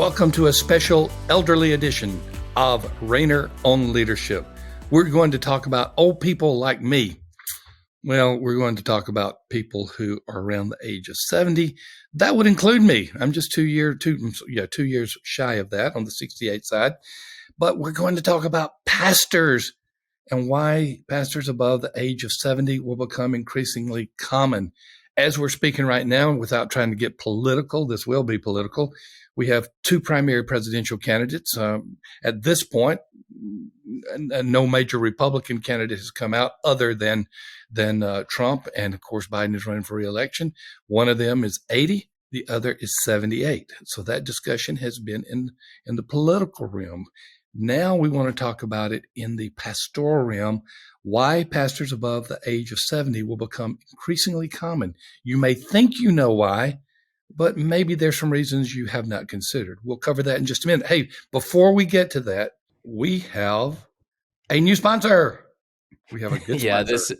Welcome to a special elderly edition of Rainer on Leadership. We're going to talk about old people like me. Well, we're going to talk about people who are around the age of 70. That would include me. I'm just 2 years shy of that on the 68 side. But we're going to talk about pastors and why pastors above the age of 70 will become increasingly common. As we're speaking right now, without trying to get political, this will be political. We have two primary presidential candidates. At this point, no major Republican candidate has come out other than Trump. And of course, Biden is running for re-election. One of them is 80. The other is 78. So that discussion has been in the political realm. Now we want to talk about it in the pastoral realm, why pastors above the age of 70 will become increasingly common. You may think you know why, but maybe there's some reasons you have not considered. We'll cover that in just a minute. Hey, before we get to that, we have a new sponsor. We have a good sponsor.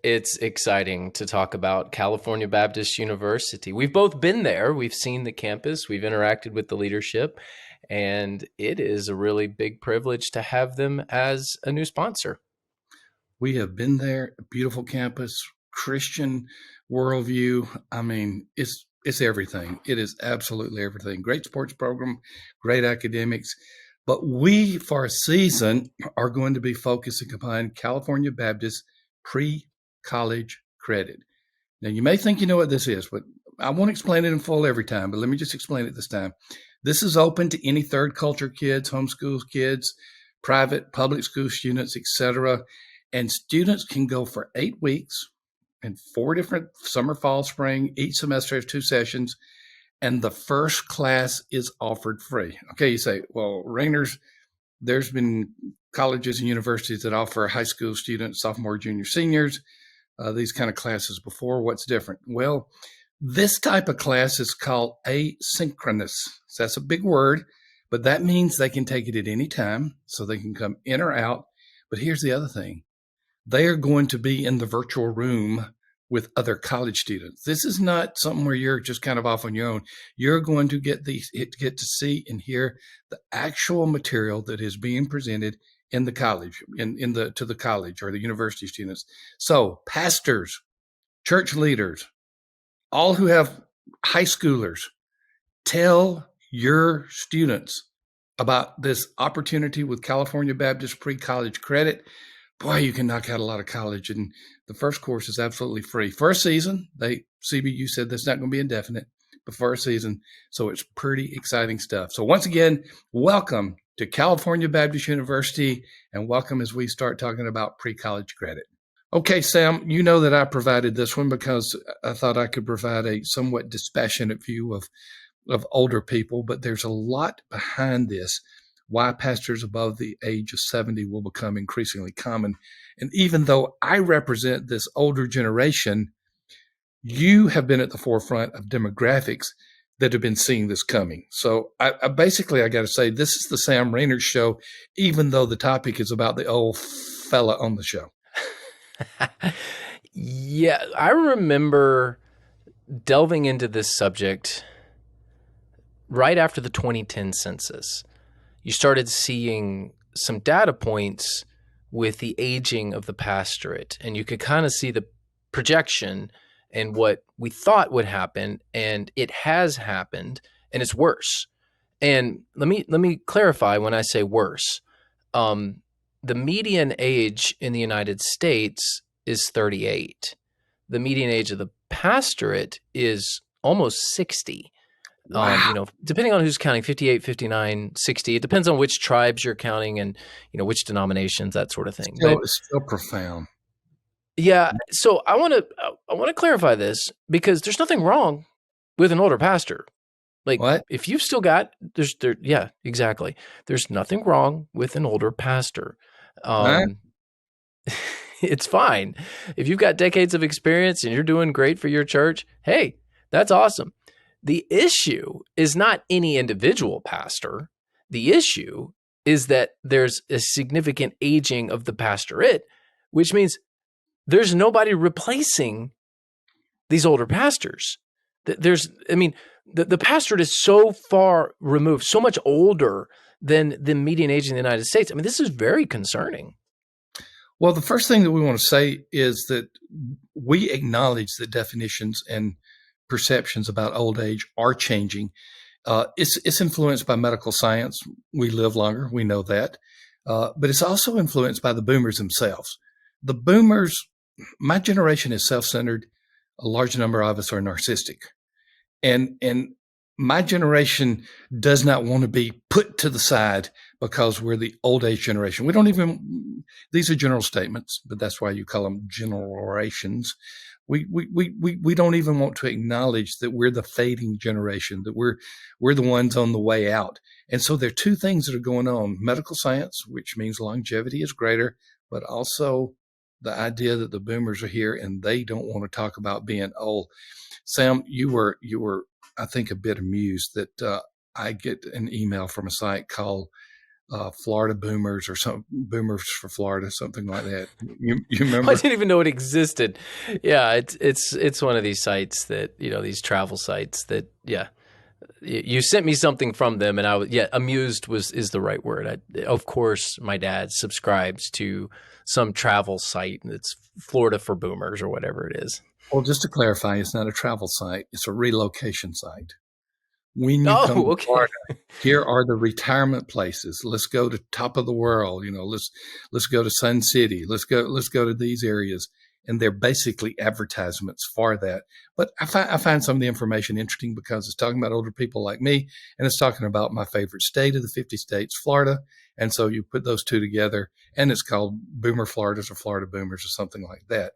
It's exciting to talk about California Baptist University. We've both been there. We've seen the campus. We've interacted with the leadership. And it is a really big privilege to have them as a new sponsor. We have been there, a beautiful campus, Christian worldview. I mean, it's everything. It is absolutely everything. Great sports program, great academics. But we, for a season, are going to be focusing upon California Baptist pre-college credit. Now, you may think you know what this is, but I won't explain it in full every time, but let me just explain it this time. This is open to any third culture kids, homeschool kids, private, public school students, etc. And students can go for 8 weeks in 4 different summer, fall, spring. Each semester has 2 sessions, and the first class is offered free. Okay, you say, well, Rainer's, there's been colleges and universities that offer high school students, sophomore, junior, seniors, these kind of classes before. What's different? Well, this type of class is called asynchronous. So that's a big word, but that means they can take it at any time, so they can come in or out. But here's the other thing. They are going to be in the virtual room with other college students. This is not something where you're just kind of off on your own. You're going to get to see and hear the actual material that is being presented in the college, to the college or the university students. So pastors, church leaders, all who have high schoolers, tell your students about this opportunity with California Baptist pre-college credit. Boy, you can knock out a lot of college. And the first course is absolutely free. For a season, CBU said that's not going to be indefinite, but for a season. So it's pretty exciting stuff. So once again, welcome to California Baptist University, and welcome as we start talking about pre-college credit. Okay, Sam, you know that I provided this one because I thought I could provide a somewhat dispassionate view of older people, but there's a lot behind this, why pastors above the age of 70 will become increasingly common. And even though I represent this older generation, you have been at the forefront of demographics that have been seeing this coming. So I got to say, this is the Sam Rainer Show, even though the topic is about the old fella on the show. Yeah, I remember delving into this subject right after the 2010 census. You started seeing some data points with the aging of the pastorate, and you could kind of see the projection and what we thought would happen, and it has happened, and it's worse. And let me clarify when I say worse. The median age in the United States is 38. The median age of the pastorate is almost 60. Wow. Depending on who's counting, 58, 59, 60. It depends on which tribes you're counting and, which denominations, that sort of thing. It's still profound. Yeah. So I want to clarify this because there's nothing wrong with an older pastor. Like, what? If you've still got, yeah, exactly. There's nothing wrong with an older pastor. It's fine. If you've got decades of experience and you're doing great for your church, hey, that's awesome. The issue is not any individual pastor. The issue is that there's a significant aging of the pastorate, which means there's nobody replacing these older pastors. The pastorate is so far removed, so much older than the median age in the United States. I mean, this is very concerning. Well, the first thing that we want to say is that we acknowledge that definitions and perceptions about old age are changing. It's influenced by medical science. We live longer, we know that, but it's also influenced by the boomers themselves. The boomers, my generation is self-centered. A large number of us are narcissistic, and my generation does not want to be put to the side because we're the old age generation. We don't even, these are general statements, but that's why you call them generations. We don't even want to acknowledge that we're the fading generation, that we're the ones on the way out. And so there are two things that are going on: medical science, which means longevity is greater, but also the idea that the boomers are here and they don't want to talk about being old. Sam, you were, I think, a bit amused that I get an email from a site called Florida Boomers or some Boomers for Florida, something like that. You I remember? didn't even know it existed. Yeah, it's one of these sites that, these travel sites that, yeah. You sent me something from them, and I was, amused is the right word. Of course, my dad subscribes to some travel site that's Florida for Boomers or whatever it is. Well, just to clarify, it's not a travel site; it's a relocation site. When you come Oh, to okay. Florida, here are the retirement places. Let's go to top of the world. Let's go to Sun City. Let's go to these areas. And they're basically advertisements for that. But I find some of the information interesting because it's talking about older people like me, and it's talking about my favorite state of the 50 states, Florida. And so you put those two together, and it's called Boomer Floridas or Florida Boomers or something like that.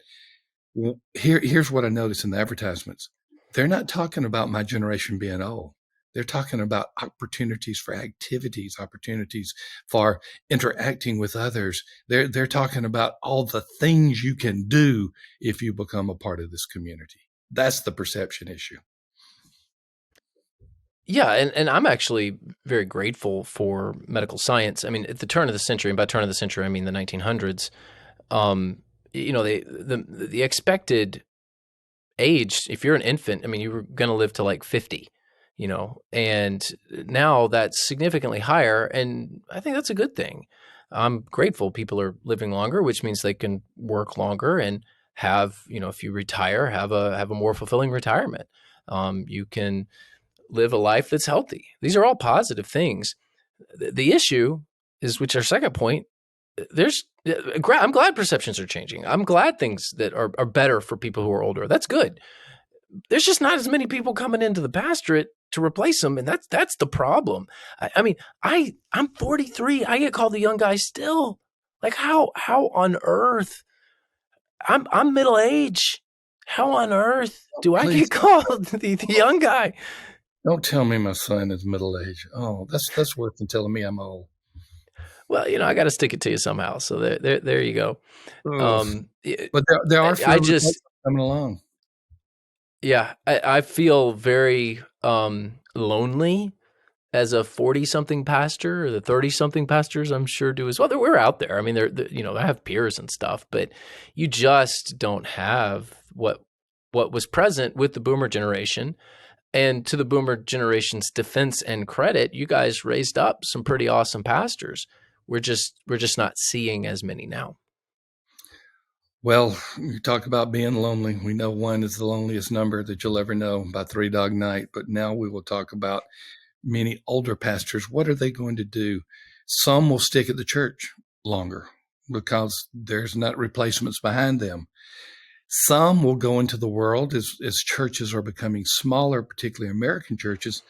Here's what I notice in the advertisements. They're not talking about my generation being old. They're talking about opportunities for activities, opportunities for interacting with others. They're talking about all the things you can do if you become a part of this community. That's the perception issue. Yeah, and I'm actually very grateful for medical science. I mean, at the turn of the century, and by turn of the century, I mean the 1900s. The expected age, if you're an infant, I mean, you were going to live to like 50, and now that's significantly higher. And I think that's a good thing. I'm grateful people are living longer, which means they can work longer and have, if you retire, have a more fulfilling retirement. You can live a life that's healthy. These are all positive things. The issue is, which our second point, I'm glad perceptions are changing. I'm glad things that are better for people who are older. That's good. There's just not as many people coming into the pastorate to replace them, and that's the problem. I mean, I'm 43. I get called the young guy still. Like how on earth? I'm middle age. How on earth do I Please get called the young guy? don't tell me my son is middle aged. Oh, that's worse than telling me I'm old. Well, I got to stick it to you somehow. So there you go. Oof. Um, But there are I field just, replacements coming along. yeah, I feel very lonely as a 40-something pastor, or the 30-something pastors I'm sure do as well. We're out there. I mean, I have peers and stuff, but you just don't have what was present with the boomer generation. And to the boomer generation's defense and credit, you guys raised up some pretty awesome pastors. We're just not seeing as many now. Well, you talk about being lonely. We know one is the loneliest number that you'll ever know by Three Dog Night. But now we will talk about many older pastors. What are they going to do? Some will stick at the church longer because there's not replacements behind them. Some will go into the world as churches are becoming smaller, particularly American churches.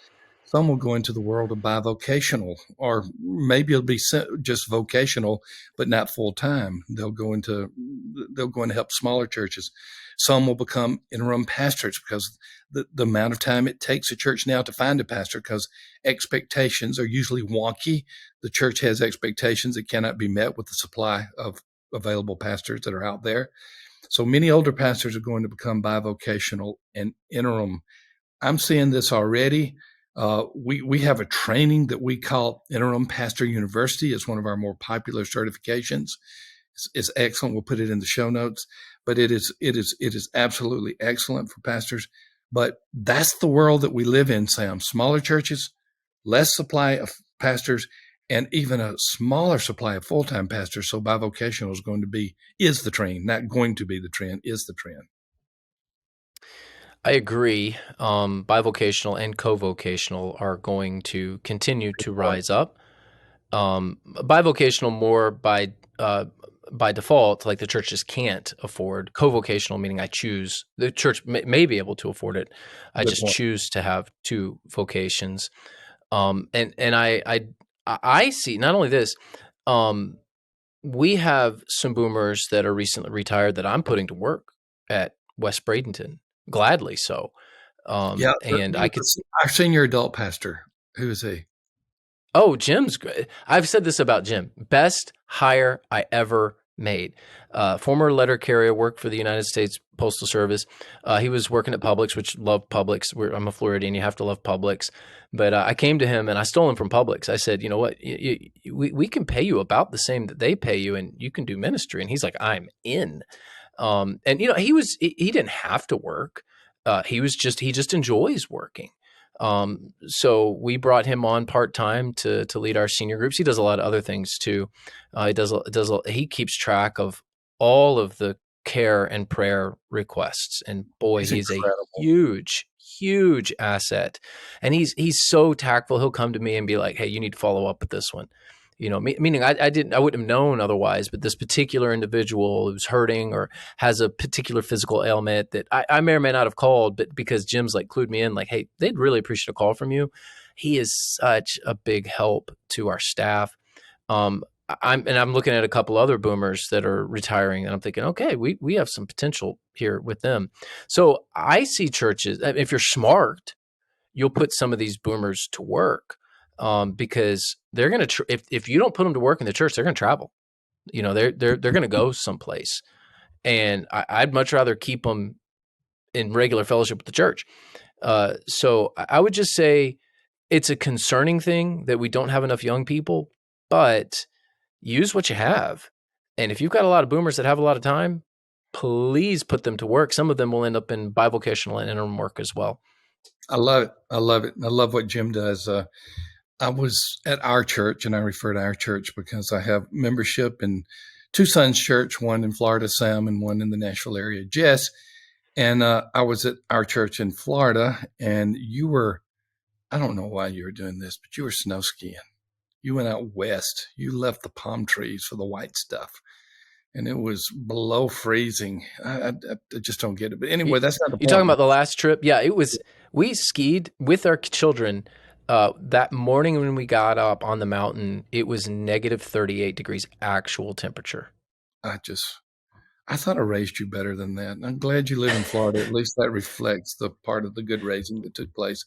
Some will go into the world of bivocational, or maybe it'll be just vocational, but not full time. They'll go into help smaller churches. Some will become interim pastorates because the amount of time it takes a church now to find a pastor, because expectations are usually wonky. The church has expectations that cannot be met with the supply of available pastors that are out there. So many older pastors are going to become bivocational and interim. I'm seeing this already. We have a training that we call Interim Pastor University. It's one of our more popular certifications. It's excellent. We'll put it in the show notes. But it is absolutely excellent for pastors. But that's the world that we live in, Sam. Smaller churches, less supply of pastors, and even a smaller supply of full-time pastors. So bivocational is the trend, not going to be the trend, is the trend. I agree. Bivocational and co-vocational are going to continue to rise up. Bivocational more by default, like the church just can't afford. Co-vocational meaning I choose. The church may be able to afford it. I Good just point. choose to have two vocations. And I see not only this. Um, we have some boomers that are recently retired that I'm putting to work at West Bradenton, gladly so. Yeah, And I could. our senior adult pastor, who is he? Oh, Jim's great. I've said this about Jim. Best hire I ever made. Former letter carrier, worked for the United States Postal Service. He was working at Publix, which love Publix. I'm a Floridian. You have to love Publix. But I came to him and I stole him from Publix. I said, you know what? We can pay you about the same that they pay you, and you can do ministry. And he's like, I'm in. And he didn't have to work. He just enjoys working. So we brought him on part time to lead our senior groups. He does a lot of other things too. He keeps track of all of the care and prayer requests, and boy, He's he's a incredible. huge asset. And he's so tactful. He'll come to me and be like, "Hey, you need to follow up with this one." Meaning I wouldn't have known otherwise, but this particular individual who's hurting or has a particular physical ailment that I may or may not have called, but because Jim's like clued me in, like, hey, they'd really appreciate a call from you. He is such a big help to our staff. I'm looking at a couple other boomers that are retiring, and I'm thinking, okay, we have some potential here with them. So I see churches, if you're smart, you'll put some of these boomers to work, because they're going to if you don't put them to work in the church, they're going to travel. They're going to go someplace, and I'd much rather keep them in regular fellowship with the church. So I would just say it's a concerning thing that we don't have enough young people, but use what you have. And if you've got a lot of boomers that have a lot of time, please put them to work. Some of them will end up in bivocational and interim work as well. I love it. I love it. I love what Jim does. I was at our church, and I refer to our church because I have membership in two sons' church, one in Florida, Sam, and one in the Nashville area, Jess. And I was at our church in Florida, and I don't know why you were doing this, but you were snow skiing. You went out west. You left the palm trees for the white stuff, and it was below freezing. I just don't get it. But anyway, that's not the You talking point. about the last trip? Yeah, it was. We skied with our children. That morning when we got up on the mountain, it was negative 38 degrees actual temperature. I just I thought I raised you better than that. I'm glad you live in Florida. At least that reflects the part of the good raising that took place.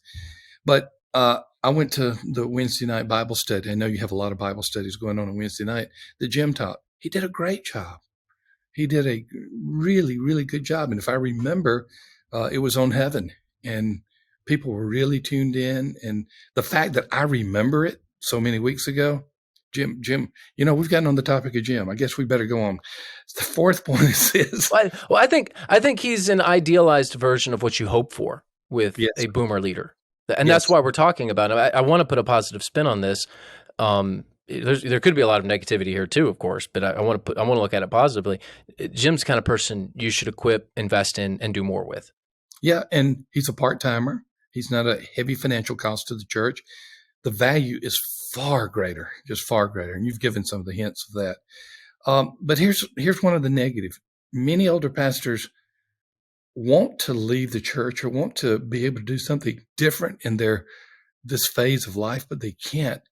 But I went to the Wednesday night Bible study. I know you have a lot of Bible studies going on Wednesday night. The Jim taught. He did a great job. He did a really, really good job. And if I remember, it was on heaven, and people were really tuned in. And the fact that I remember it so many weeks ago, Jim, we've gotten on the topic of Jim. I guess we better go on. The fourth point is this. I think he's an idealized version of what you hope for with Yes, a boomer leader, and that's yes. why we're talking about him. I want to put a positive spin on this. There could be a lot of negativity here too, of course, but I want to look at it positively. Jim's the kind of person you should equip, invest in, and do more with. Yeah, and he's a part-timer. He's not a heavy financial cost to the church. The value is far greater, just far greater. And you've given some of the hints of that. But here's one of the negative. Many older pastors want to leave the church or want to be able to do something different in this phase of life, but they can't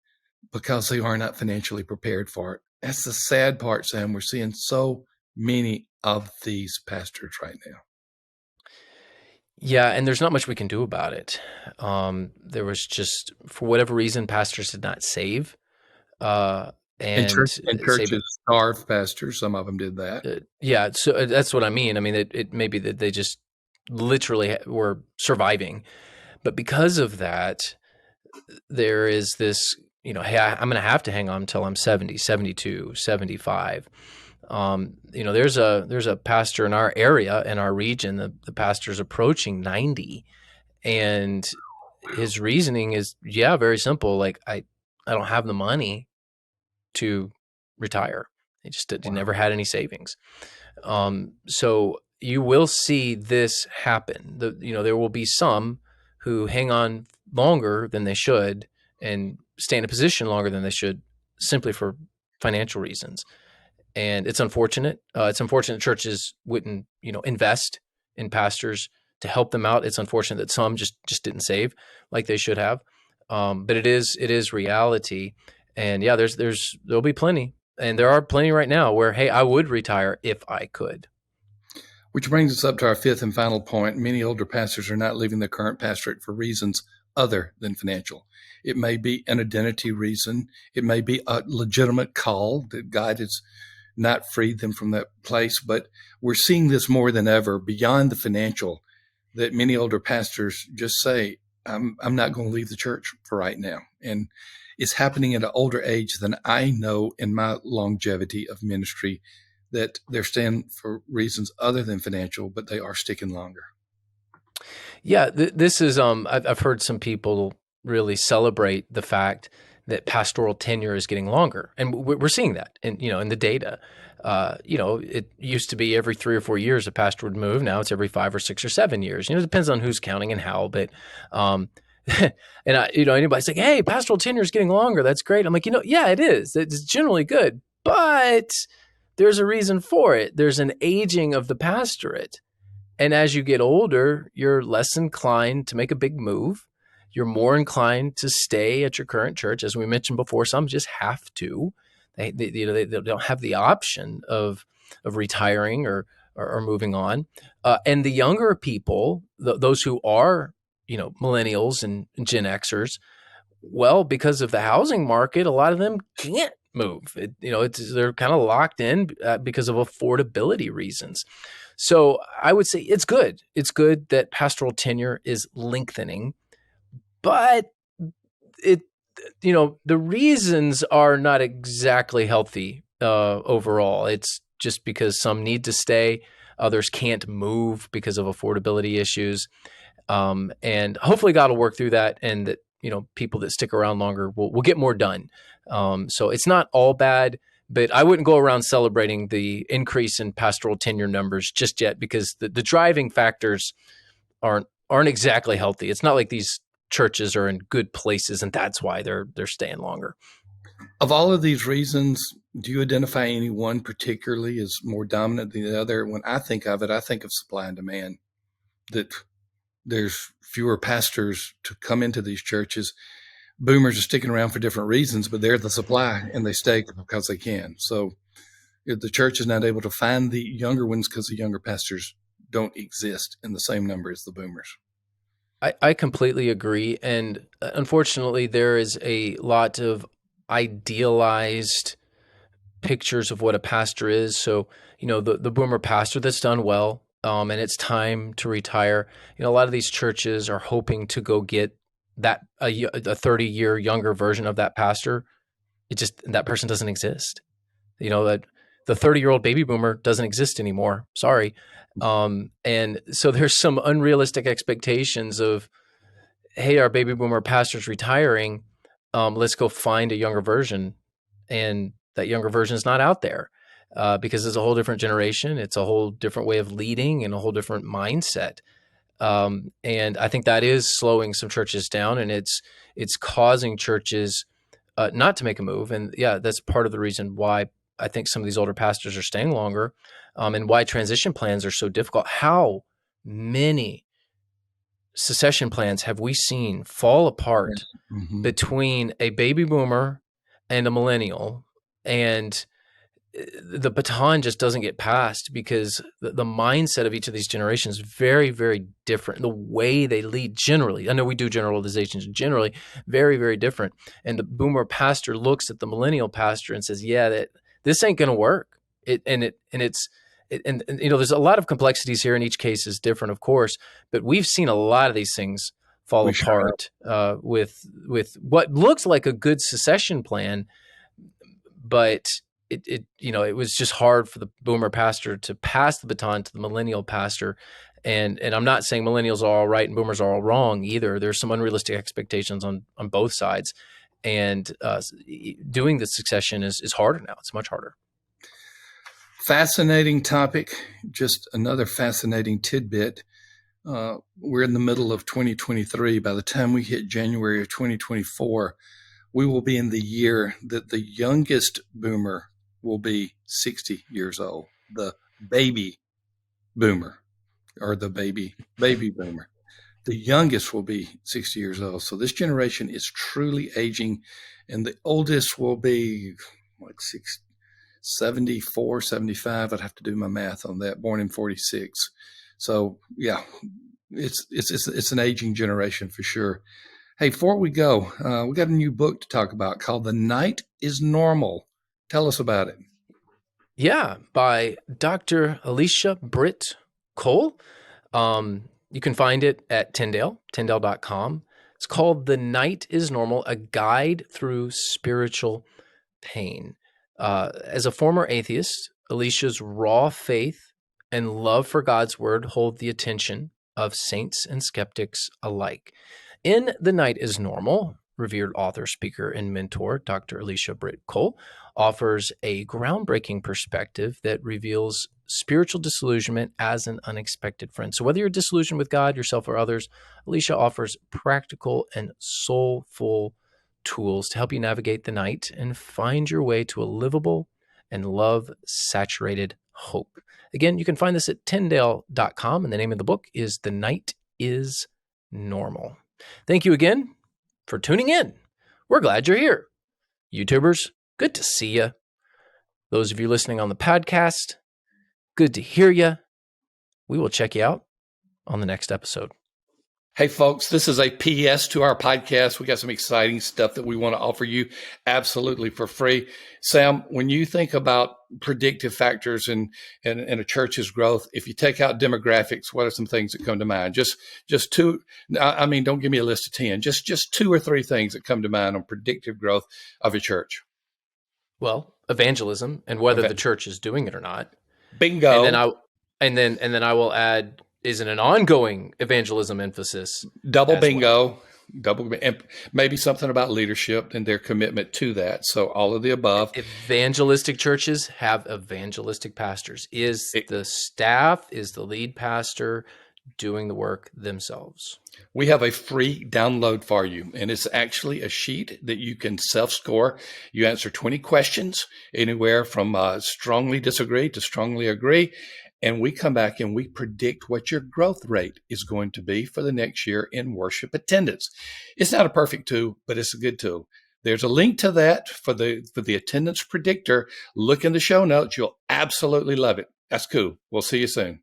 because they are not financially prepared for it. That's the sad part, Sam. We're seeing so many of these pastors right now. Yeah, and there's not much we can do about it. There was just, for whatever reason, pastors did not save, uh, And and save churches starve pastors. Some of them did that. Yeah, so that's what I mean. I mean, it may be that they just literally were surviving, but because of that, there is this, hey, I'm going to have to hang on until I'm 70, 72, 75. There's a pastor in our area, in our region. The pastor's approaching 90, and his reasoning is, very simple. Like, I don't have the money to retire. He Wow. never had any savings. So you will see this happen. There will be some who hang on longer than they should and stay in a position longer than they should, simply for financial reasons. And it's unfortunate. It's unfortunate churches wouldn't, invest in pastors to help them out. It's unfortunate that some just didn't save like they should have. But it is reality. And yeah, there'll be plenty, and there are plenty right now where, hey, I would retire if I could. Which brings us up to our fifth and final point. Many older pastors are not leaving their current pastorate for reasons other than financial. It may be an identity reason. It may be a legitimate call that God has not freed them from that place. But we're seeing this more than ever beyond the financial, that many older pastors just say, I'm not going to leave the church for right now. And it's happening at an older age than I know in my longevity of ministry, that they're staying for reasons other than financial, but they are sticking longer. Yeah, this is I've heard some people really celebrate the fact that pastoral tenure is getting longer, and we're seeing that in the data. It used to be every 3 or 4 years a pastor would move. Now it's every 5 or 6 or 7 years. It depends on who's counting and how, but um, anybody's like, "Hey, pastoral tenure is getting longer. That's great." I'm like, yeah, it is. It's generally good, but there's a reason for it. There's an aging of the pastorate. And as you get older, you're less inclined to make a big move. You're more inclined to stay at your current church. As we mentioned before, some just have to. They don't have the option of retiring or moving on. And the younger people, those who are millennials and Gen Xers, well, because of the housing market, a lot of them can't move. They're kind of locked in because of affordability reasons. So I would say it's good. It's good that pastoral tenure is lengthening, but it, the reasons are not exactly healthy overall. It's just because some need to stay, others can't move because of affordability issues. And hopefully God will work through that, and that, people that stick around longer will get more done. So it's not all bad, but I wouldn't go around celebrating the increase in pastoral tenure numbers just yet, because the driving factors aren't exactly healthy. It's not like these churches are in good places and that's why they're staying longer. Of all of these reasons, do you identify any one particularly as more dominant than the other? When I think of it, I think of supply and demand, that there's fewer pastors to come into these churches. Boomers are sticking around for different reasons, but they're the supply and they stay because they can. So if the church is not able to find the younger ones because the younger pastors don't exist in the same number as the boomers. I completely agree. And unfortunately, there is a lot of idealized pictures of what a pastor is. So, the boomer pastor that's done well, and it's time to retire. A lot of these churches are hoping to go get a 30-year younger version of that pastor. That person doesn't exist. That the 30-year-old baby boomer doesn't exist anymore. Sorry. And so there's some unrealistic expectations of, hey, our baby boomer pastor's retiring. Let's go find a younger version. And that younger version is not out there, because it's a whole different generation. It's a whole different way of leading and a whole different mindset. And I think that is slowing some churches down, and it's causing churches not to make a move. And yeah, that's part of the reason why I think some of these older pastors are staying longer, and why transition plans are so difficult. How many succession plans have we seen fall apart Mm-hmm. between a baby boomer and a millennial? And the baton just doesn't get passed, because the mindset of each of these generations is very, very different. The way they lead, generally, I know we do generalizations, generally very, very different. And the boomer pastor looks at the millennial pastor and says, yeah, this ain't going to work. There's a lot of complexities here, and each case is different, of course, but we've seen a lot of these things fall We sure have. apart with what looks like a good succession plan, but it was just hard for the boomer pastor to pass the baton to the millennial pastor. And I'm not saying millennials are all right and boomers are all wrong either. There's some unrealistic expectations on both sides. And doing the succession is harder now. It's much harder. Fascinating topic. Just another fascinating tidbit. We're in the middle of 2023. By the time we hit January of 2024, we will be in the year that the youngest boomer will be 60 years old. The baby boomer, or the baby boomer. The youngest will be 60 years old. So this generation is truly aging, and the oldest will be like 74, 75. I'd have to do my math on that. Born in 46. So yeah, it's an aging generation for sure. Hey, before we go, we got a new book to talk about called The Night is Normal. Tell us about it. Yeah, by Dr. Alicia Britt Cole. You can find it at Tyndale.com. It's called The Night is Normal, a guide through spiritual pain. As a former atheist, Alicia's raw faith and love for God's word hold the attention of saints and skeptics alike. In The Night is Normal, revered author, speaker, and mentor Dr. Alicia Britt Cole offers a groundbreaking perspective that reveals spiritual disillusionment as an unexpected friend. So whether you're disillusioned with God, yourself, or others, Alicia offers practical and soulful tools to help you navigate the night and find your way to a livable and love-saturated hope. Again, you can find this at Tyndale.com, and the name of the book is The Night is Normal. Thank you again for tuning in. We're glad you're here. YouTubers, good to see you. Those of you listening on the podcast, good to hear you. We will check you out on the next episode. Hey, folks, this is a PS to our podcast. We got some exciting stuff that we want to offer you absolutely for free. Sam, when you think about predictive factors in a church's growth, if you take out demographics, what are some things that come to mind? Just two. I mean, don't give me a list of 10. Just two or three things that come to mind on predictive growth of a church. Well, evangelism and whether the church is doing it or not. Bingo. And then I will add, is it an ongoing evangelism emphasis? Double bingo. Well. And maybe something about leadership and their commitment to that. So all of the above. Evangelistic churches have evangelistic pastors. Is the staff, is the lead pastor doing the work themselves? We have a free download for you, and it's actually a sheet that you can self-score. You answer 20 questions, anywhere from strongly disagree to strongly agree, and we come back and we predict what your growth rate is going to be for the next year in worship attendance. It's not a perfect tool, but it's a good tool. There's a link to that for the attendance predictor. Look in the show notes. You'll absolutely love it. That's cool. We'll see you soon.